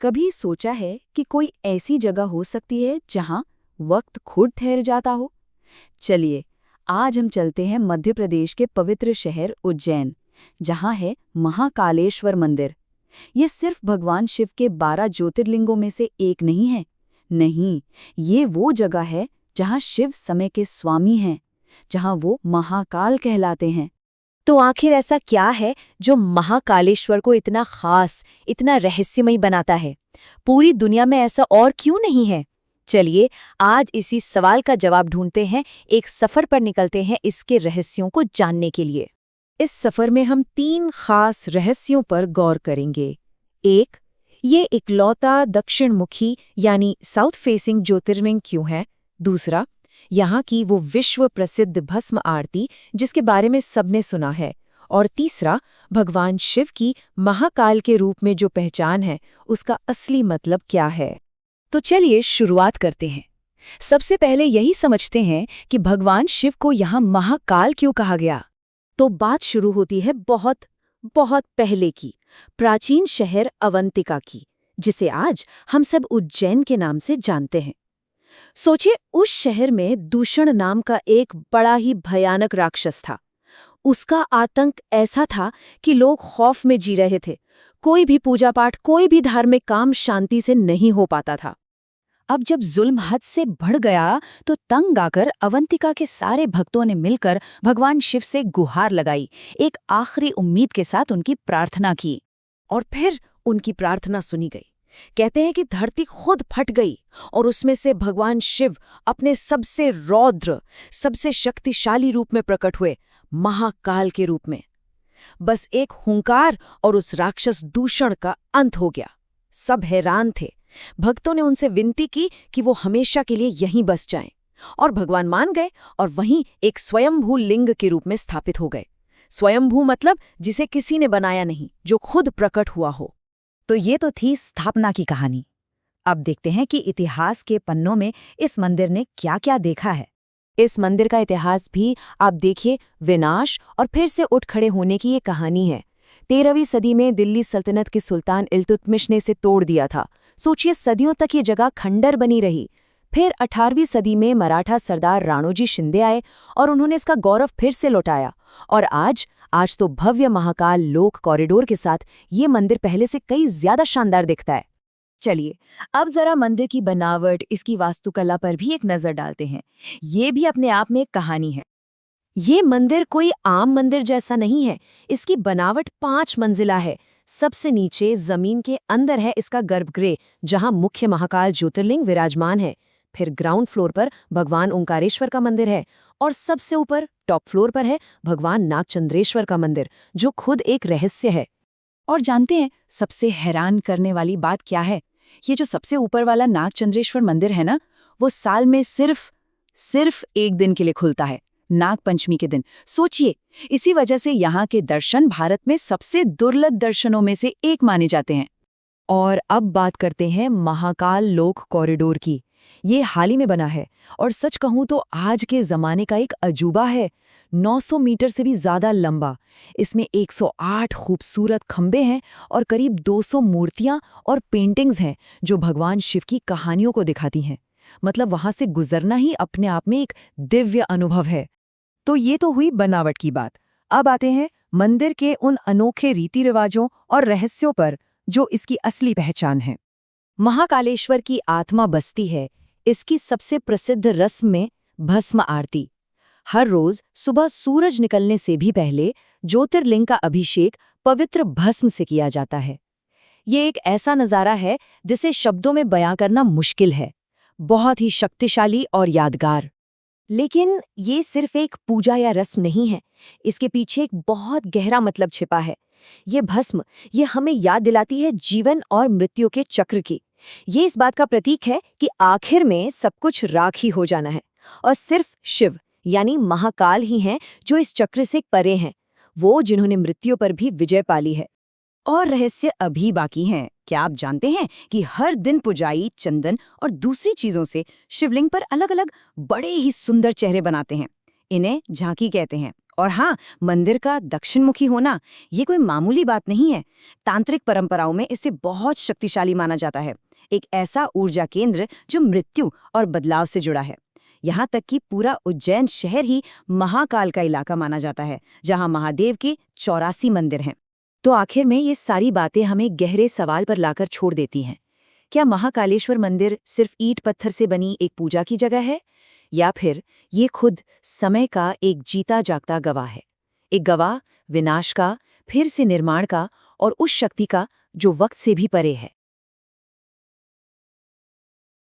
कभी सोचा है कि कोई ऐसी जगह हो सकती है जहां वक्त खुद ठहर जाता हो? चलिए, आज हम चलते हैं मध्य प्रदेश के पवित्र शहर उज्जैन, जहां है महाकालेश्वर मंदिर। ये सिर्फ भगवान शिव के 12 ज्योतिर्लिंगों में से एक नहीं है। नहीं, ये वो जगह है जहां शिव समय के स्वामी हैं, जहां वो महाकाल कहलाते हैं। तो आखिर ऐसा क्या है जो महाकालेश्वर को इतना खास, इतना रहस्यमयी बनाता है? पूरी दुनिया में ऐसा और क्यों नहीं है? चलिए, आज इसी सवाल का जवाब ढूंढते हैं, एक सफर पर निकलते हैं इसके रहस्यों को जानने के लिए। इस सफर में हम 3 खास रहस्यों पर गौर करेंगे। 1. ये इकलौता दक्षिणमुखी यानी साउथ फेसिंग ज्योतिर्लिंग क्यों है? दूसरा, यहाँ की वो विश्व प्रसिद्ध भस्म आरती जिसके बारे में सबने सुना है। और तीसरा, भगवान शिव की महाकाल के रूप में जो पहचान है, उसका असली मतलब क्या है? तो चलिए शुरुआत करते हैं। सबसे पहले यही समझते हैं कि भगवान शिव को यहाँ महाकाल क्यों कहा गया। तो बात शुरू होती है बहुत बहुत पहले की, प्राचीन शहर अवंतिका की, जिसे आज हम सब उज्जैन के नाम से जानते हैं। सोचिए, उस शहर में दूषण नाम का एक बड़ा ही भयानक राक्षस था। उसका आतंक ऐसा था कि लोग खौफ में जी रहे थे। कोई भी पूजा पाठ, कोई भी धार्मिक काम शांति से नहीं हो पाता था। अब जब जुल्म हद से बढ़ गया तो तंग आकर अवंतिका के सारे भक्तों ने मिलकर भगवान शिव से गुहार लगाई, एक आखिरी उम्मीद के साथ उनकी प्रार्थना की। और फिर उनकी प्रार्थना सुनी गई। कहते हैं कि धरती खुद फट गई और उसमें से भगवान शिव अपने सबसे रौद्र, सबसे शक्तिशाली रूप में प्रकट हुए, महाकाल के रूप में। बस एक हुंकार और उस राक्षस दूषण का अंत हो गया। सब हैरान थे। भक्तों ने उनसे विनती की कि वो हमेशा के लिए यहीं बस जाएं, और भगवान मान गए और वहीं एक स्वयंभू लिंग के रूप में स्थापित हो गए। स्वयंभू मतलब जिसे किसी ने बनाया नहीं, जो खुद प्रकट हुआ हो। तो ये तो थी स्थापना की कहानी। अब देखते हैं कि इतिहास के पन्नों में इस मंदिर ने क्या-क्या देखा है। इस मंदिर का इतिहास भी आप देखिए, विनाश और फिर से उठ खड़े होने की ये कहानी है। 13वीं सदी में दिल्ली सल्तनत के सुल्तान इल्तुतमिश ने इसे तोड़ दिया था। सोचिए, सदियों तक ये जगह खंडर बनी रही। फिर 18वीं सदी में मराठा सरदार राणोजी शिंदे आए और उन्होंने इसका गौरव फिर से लौटाया। और आज तो भव्य महाकाल लोक कॉरिडोर के साथ ये मंदिर पहले से कई ज्यादा शानदार दिखता है। चलिए, अब जरा मंदिर की बनावट, इसकी वास्तुकला पर भी एक नजर डालते हैं। ये भी अपने आप में एक कहानी है। ये मंदिर कोई आम मंदिर जैसा नहीं है। इसकी बनावट 5 मंजिला है। सबसे नीचे जमीन के अंदर है इसका गर्भगृह, जहां मुख्य महाकाल ज्योतिर्लिंग विराजमान है। फिर ग्राउंड फ्लोर पर भगवान ओंकारेश्वर का मंदिर है, और सबसे ऊपर टॉप फ्लोर पर है भगवान नागचंद्रेश्वर का मंदिर, जो खुद एक रहस्य है। और जानते हैं सबसे हैरान करने वाली बात क्या है? ये जो सबसे ऊपर वाला नागचंद्रेश्वर मंदिर है ना, वो साल में सिर्फ एक दिन के लिए खुलता है, नाग पंचमी के दिन। सोचिए, इसी वजह से यहाँ के दर्शन भारत में सबसे दुर्लभ दर्शनों में से एक माने जाते हैं। और अब बात करते हैं महाकाल लोक कॉरिडोर की। ये हाल ही में बना है और सच कहूं तो आज के जमाने का एक अजूबा है। 900 मीटर से भी ज्यादा लंबा। इसमें 108 खूबसूरत खंबे हैं और करीब 200 मूर्तियां और पेंटिंग्स हैं जो भगवान शिव की कहानियों को दिखाती हैं। मतलब वहां से गुजरना ही अपने आप में एक दिव्य अनुभव है। तो ये तो हुई बनावट की बात। अब आते हैं मंदिर के उन अनोखे रीति रिवाजों और रहस्यों पर जो इसकी असली पहचान है। महाकालेश्वर की आत्मा बसती है इसकी सबसे प्रसिद्ध रस्म में भस्म आरती। हर रोज सुबह सूरज निकलने से भी पहले ज्योतिर्लिंग का अभिषेक पवित्र भस्म से किया जाता है। ये एक ऐसा नजारा है जिसे शब्दों में बयां करना मुश्किल है। बहुत ही शक्तिशाली और यादगार। लेकिन ये सिर्फ एक पूजा या रस्म नहीं है। इसके पीछे एक बहुत गहरा मतलब छिपा है। ये भस्म, ये हमें याद दिलाती है जीवन और मृत्यु के चक्र की। ये इस बात का प्रतीक है कि आखिर में सब कुछ राख ही हो जाना है, और सिर्फ शिव यानी महाकाल ही हैं जो इस चक्र से परे हैं, वो जिन्होंने मृत्यु पर भी विजय पाली है। और रहस्य अभी बाकी हैं। क्या आप जानते हैं कि हर दिन पुजारी चंदन और दूसरी चीजों से शिवलिंग पर अलग अलग बड़े ही सुंदर चेहरे बनाते हैं। इन्हें झांकी कहते हैं, और हाँ, मंदिर का दक्षिणमुखी होना ये कोई मामूली बात नहीं है। तांत्रिक परंपराओं में इसे बहुत शक्तिशाली माना जाता है, एक ऐसा ऊर्जा केंद्र जो मृत्यु और बदलाव से जुड़ा है। यहाँ तक कि पूरा उज्जैन शहर ही महाकाल का इलाका माना जाता है, जहाँ महादेव के 84 मंदिर हैं। तो आखिर में ये सारी बातें हमें गहरे सवाल पर लाकर छोड़ देती हैं। क्या महाकालेश्वर मंदिर सिर्फ ईंट पत्थर से बनी एक पूजा की जगह है, या फिर ये खुद समय का एक जीता जागता गवाह है, एक गवाह विनाश का, फिर से निर्माण का और उस शक्ति का जो वक्त से भी परे है।